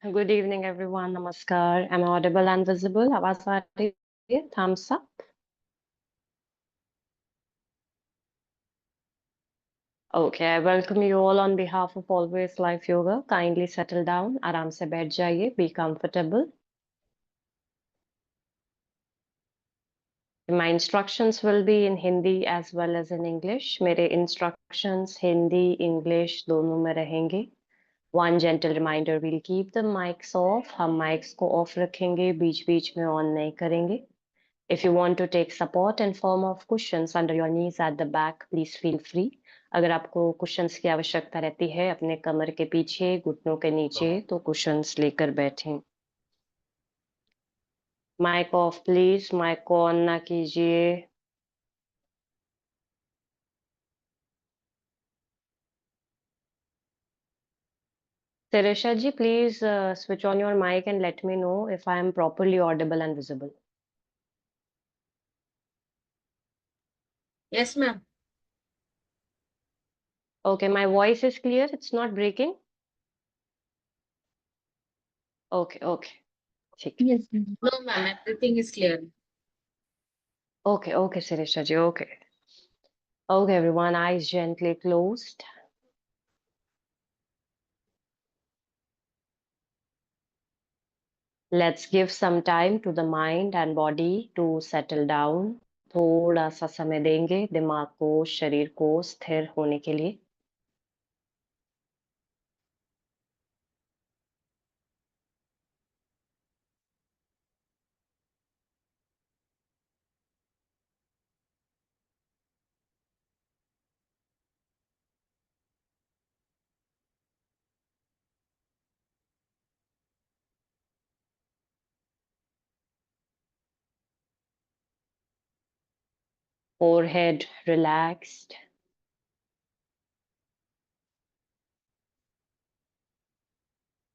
Good evening, everyone. Namaskar. Am I audible and visible? आवाज आ रही है? Thumbs up. Okay, I welcome you all on behalf of Always Life Yoga. Kindly settle down. आराम से बैठ जाइए. Be comfortable. My instructions will be in Hindi as well as in English. मेरे instructions Hindi, English दोनों में रहेंगे. One gentle reminder, we'll keep the mics off. हम mics को off रखेंगे, बीच-बीच में on नहीं करेंगे. If you want to take support in form of cushions under your knees at the back, please feel free. अगर आपको cushions की आवश्यकता रहती है अपने कमर के पीछे, घुटनों के नीचे, तो cushions लेकर बैठें. Mic off, please. Mic को on ना कीजिए. Sirisha ji, please switch on your mic and let me know if I am properly audible and visible. Yes, ma'am. Okay, my voice is clear. It's not breaking. Okay, okay. ठीक है. Yes, ma'am. No, ma'am. Everything is clear. Okay, okay, Sirisha ji. Okay. Okay, everyone. Eyes gently closed. Let's give some time to the mind and body to settle down. थोड़ा सा समय देंगे दिमाग को, शरीर को स्थिर होने के लिए. Forehead relaxed.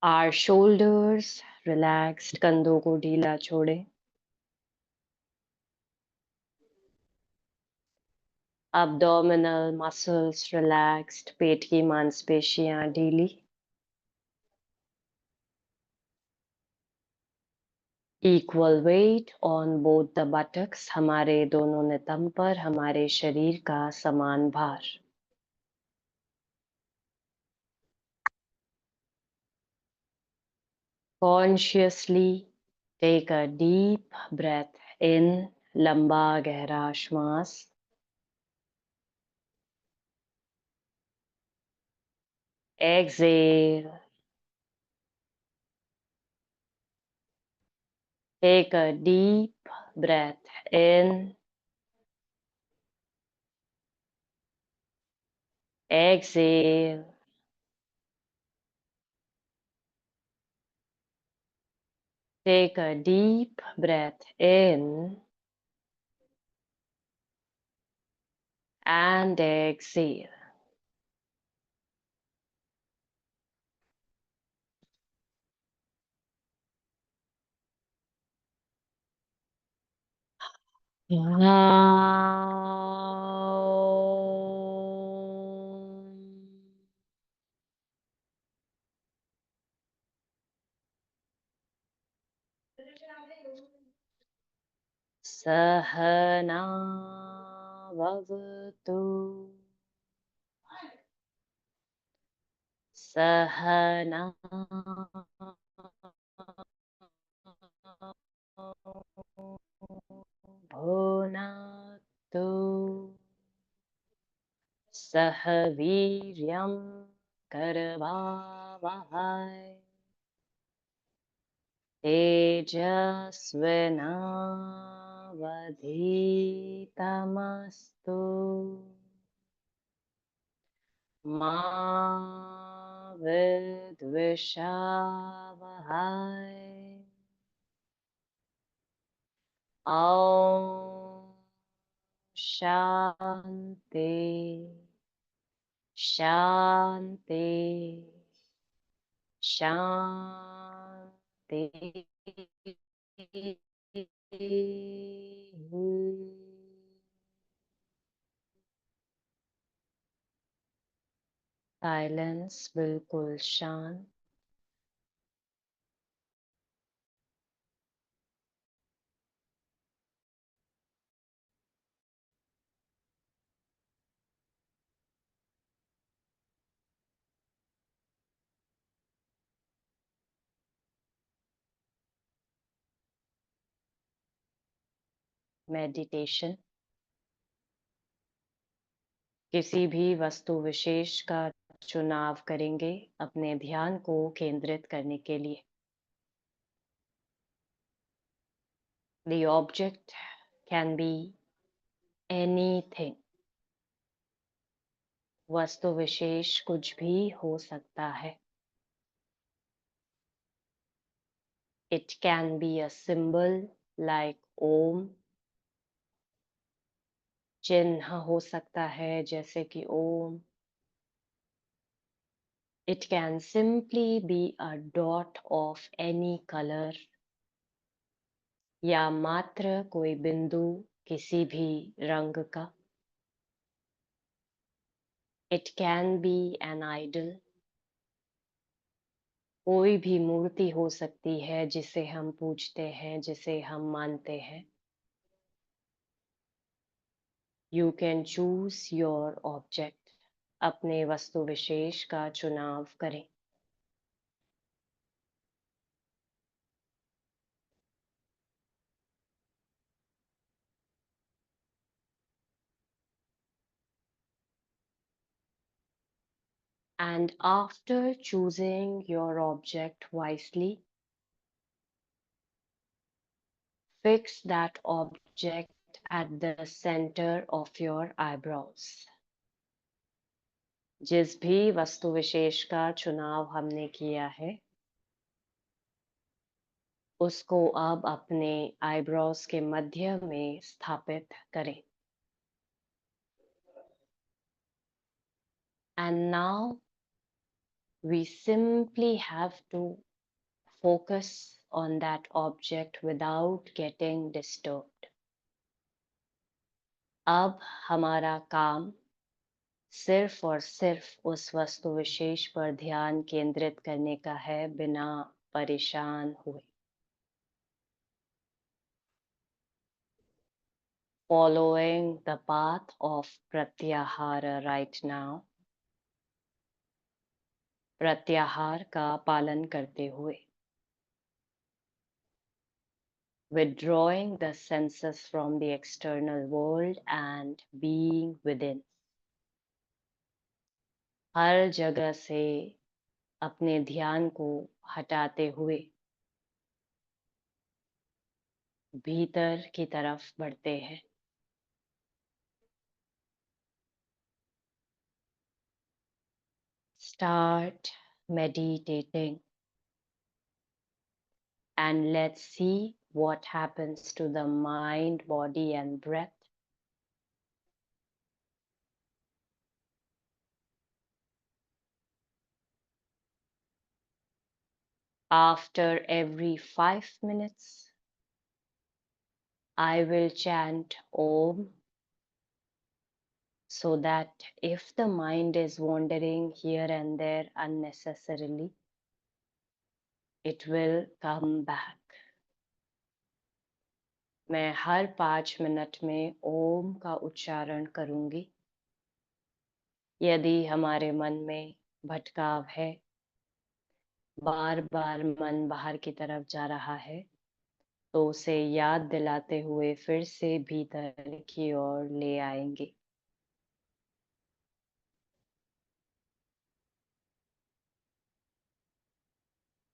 Our shoulders relaxed. कंधों को ढीला छोड़े. Abdominal muscles relaxed. पेट की मांसपेशियां ढीली. Equal weight on both the buttocks. हमारे दोनों नितंब पर हमारे शरीर का समान भार. Consciously take a deep breath in. लंबा गहरा श्वास. Exhale. Take a deep breath in. Exhale. Take a deep breath in and exhale. Sahana vavatu. Sahana bhunaktu. Sah viryam karavavahai. तेजस्विनावधीतमस्तु. मा विद्विषावहै. ॐ शान्ति शान्ति शान्ति. साइलेंस बिल्कुल शांत. मेडिटेशन। किसी भी वस्तु विशेष का चुनाव करेंगे अपने ध्यान को केंद्रित करने के लिए। The object can be anything. वस्तु विशेष कुछ भी हो सकता है। It can be a symbol like Om. चिन्ह हो सकता है जैसे कि ओम। It can simply be a dot of any color. या मात्र कोई बिंदु किसी भी रंग का। It can be an idol. कोई भी मूर्ति हो सकती है जिसे हम पूजते हैं, जिसे हम मानते हैं। You can choose your object. अपने वस्तु विशेष का चुनाव करें। And after choosing your object wisely, fix that object at the center of your eyebrows. जिस भी वस्तु विशेष का चुनाव हमने किया है, उसको अब अपने आईब्रोज के मध्य में स्थापित करें। And now we simply have to focus on that object without getting disturbed. अब हमारा काम सिर्फ और सिर्फ उस वस्तु विशेष पर ध्यान केंद्रित करने का है, बिना परेशान हुए। Following the path of pratyahara right now. प्रत्याहार का पालन करते हुए। Withdrawing the senses from the external world and being within. हर जगह से अपने ध्यान को हटाते हुए भीतर की तरफ बढ़ते हैं। Start meditating and let's see what happens to the mind, body and breath. After every 5 minutes, I will chant Om, so that if the mind is wandering here and there unnecessarily, it will come back. मैं हर 5 minute में ओम का उच्चारण करूंगी। यदि हमारे मन में भटकाव है, बार बार मन बाहर की तरफ जा रहा है, तो उसे याद दिलाते हुए फिर से भीतर की ओर ले आएंगे।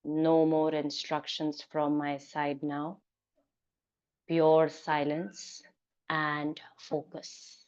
No more instructions from my side now. Pure silence and focus.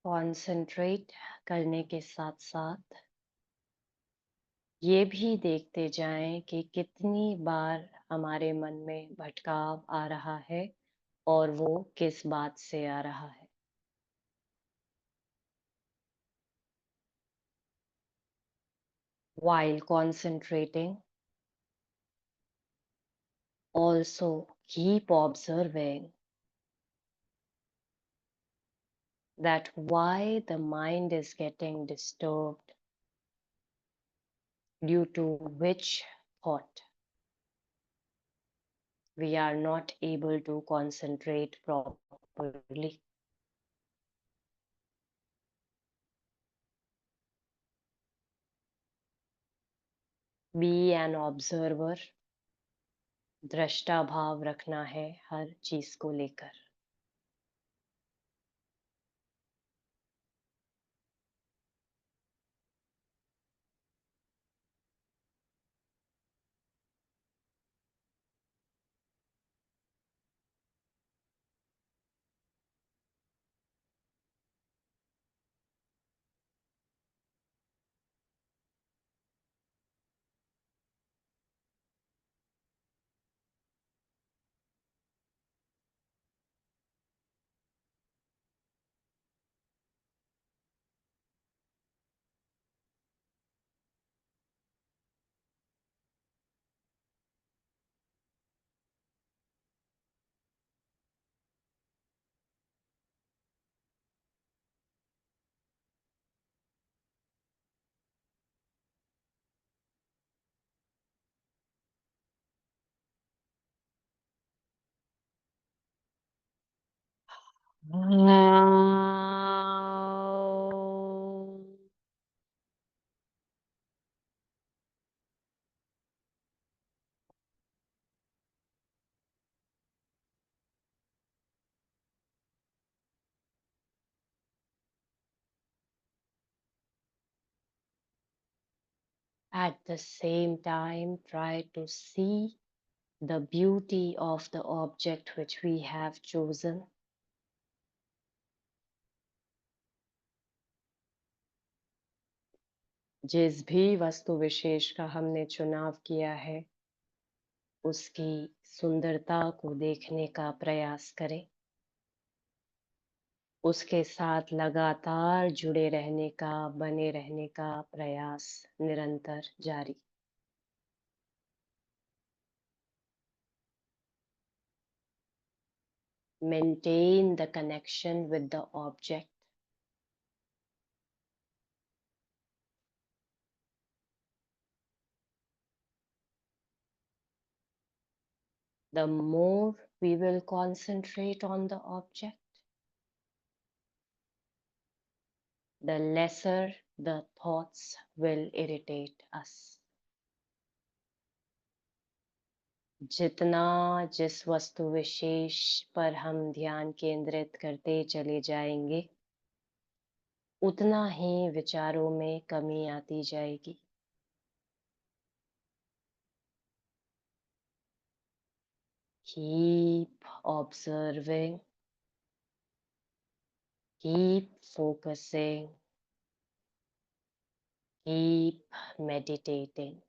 Concentrate करने के साथ साथ ये भी देखते जाएं कि कितनी बार हमारे मन में भटकाव आ रहा है और वो किस बात से आ रहा है. While concentrating, also keep observing that why the mind is getting disturbed, due to which thought we are not able to concentrate properly. Be an observer. दृष्टा भाव रखना है हर चीज को लेकर. At the same time, try to see the beauty of the object which we have chosen. जिस भी वस्तु विशेष का हमने चुनाव किया है उसकी सुंदरता को देखने का प्रयास करें. उसके साथ लगातार जुड़े रहने का, बने रहने का प्रयास निरंतर जारी. Maintain the connection with the object. The more we will concentrate on the object, the lesser the thoughts will irritate us. जितना जिस वस्तु विशेष पर हम ध्यान केंद्रित करते चले जाएंगे उतना ही विचारों में कमी आती जाएगी. Keep observing, keep focusing, keep meditating.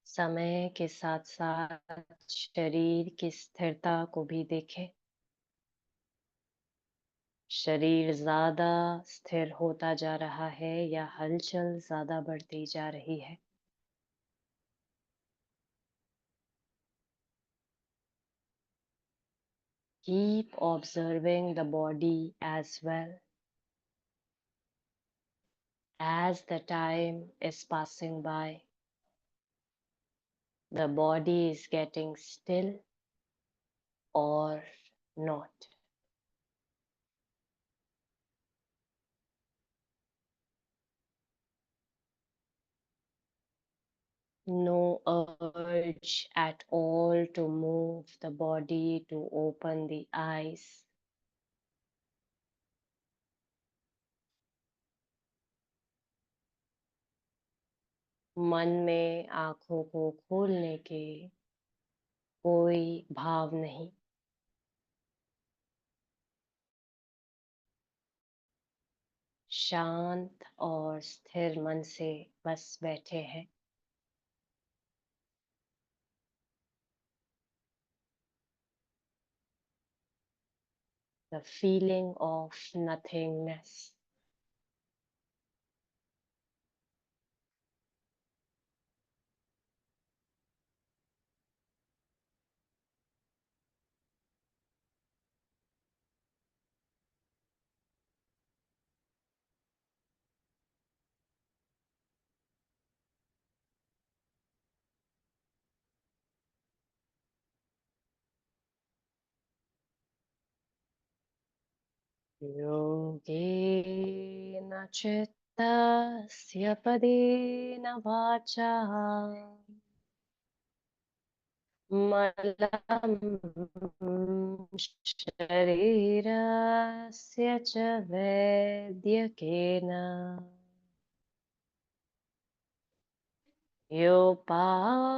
समय के साथ साथ शरीर की स्थिरता को भी देखें। शरीर ज्यादा स्थिर होता जा रहा है या हलचल ज्यादा बढ़ती जा रही है। Keep observing the body as well. As the time is passing by, the body is getting still or not. No urge at all to move the body, to open the eyes. मन में आंखों को खोलने के कोई भाव नहीं। शांत और स्थिर मन से बस बैठे हैं। The feeling of nothingness. योगेन चित्तस्य पदेन वाचा मलं शरीरस्य च वैद्यकेन योपाकरोत्तं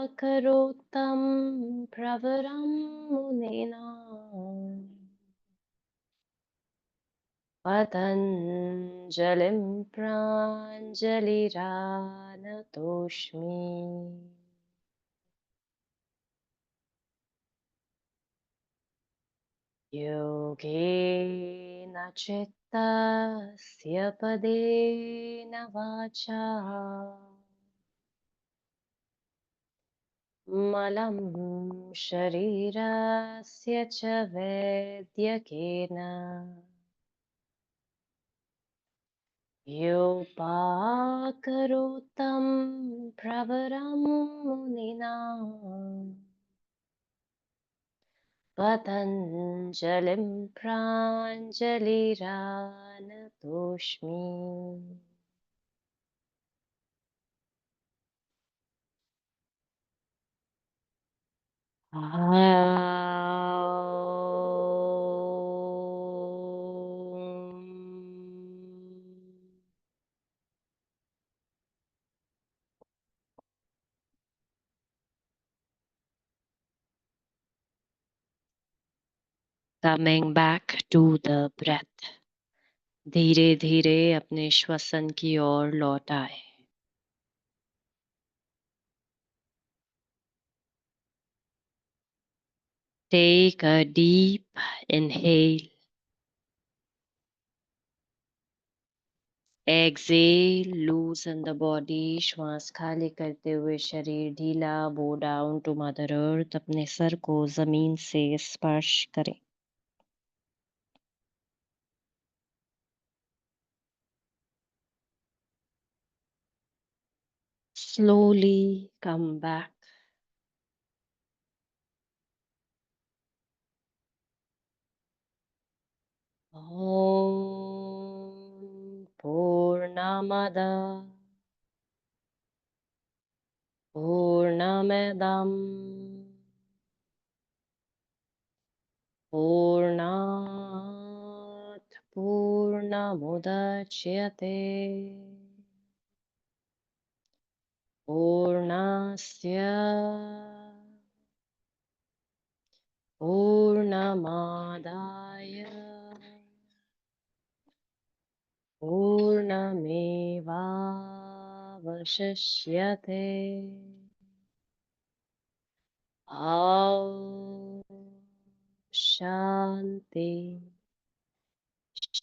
प्रवरं मुनिना पतञ्जलिं प्राञ्जलिरानतोऽस्मि। योगेन चित्तस्य पदेन वाचा मलं शरीरस्य च वैद्यकेन योपाकरोत्तं प्रवरं मुनिना पतञ्जलिं प्राञ्जलिरानतोऽस्मि। Coming back to the breath. धीरे धीरे अपने श्वसन की ओर लौट आए। Take a deep inhale. Exhale, loosen the body. श्वास खाली करते हुए शरीर ढीला। Bow down to Mother Earth. अपने सर को जमीन से स्पर्श करें। Slowly come back. Om Purnamada Purnamidam Purnat पूर्णमुदच्यते पूर्णस्य पूर्णमादाय पूर्णमेवावशिष्यते ॐ शान्ति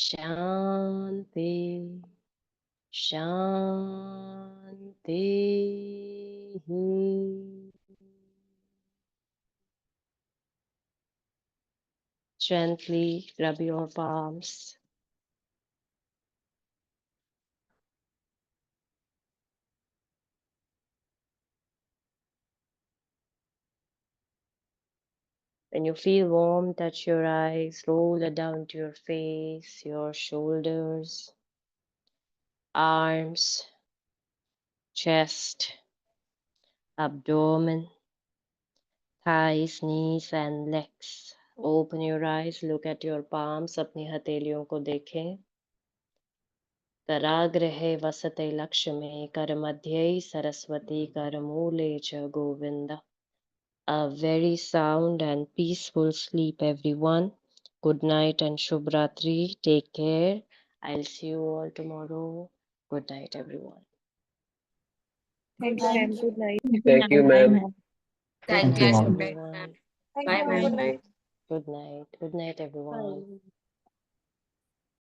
शान्ति शान्तिः Gently rub your palms. When you feel warm, touch your eyes, roll it down to your face, your shoulders, arms, chest, abdomen, thighs, knees, and legs. Open your eyes, look at your palms, अपनी हथेलियों को देखें. कराग्रहे वसते लक्ष्मी, करमध्ये सरस्वती, करमूले च Govind. A very sound and peaceful sleep, everyone. Good night and Shubh Ratri. Take care. I'll see you all tomorrow. Good night, everyone. Thanks, ma'am. Good night. Thank you, ma'am. Thank you, you, ma'am. Shubh. Everyone. Thank Bye, you, ma'am. good night. Good night. Good night, everyone. Bye.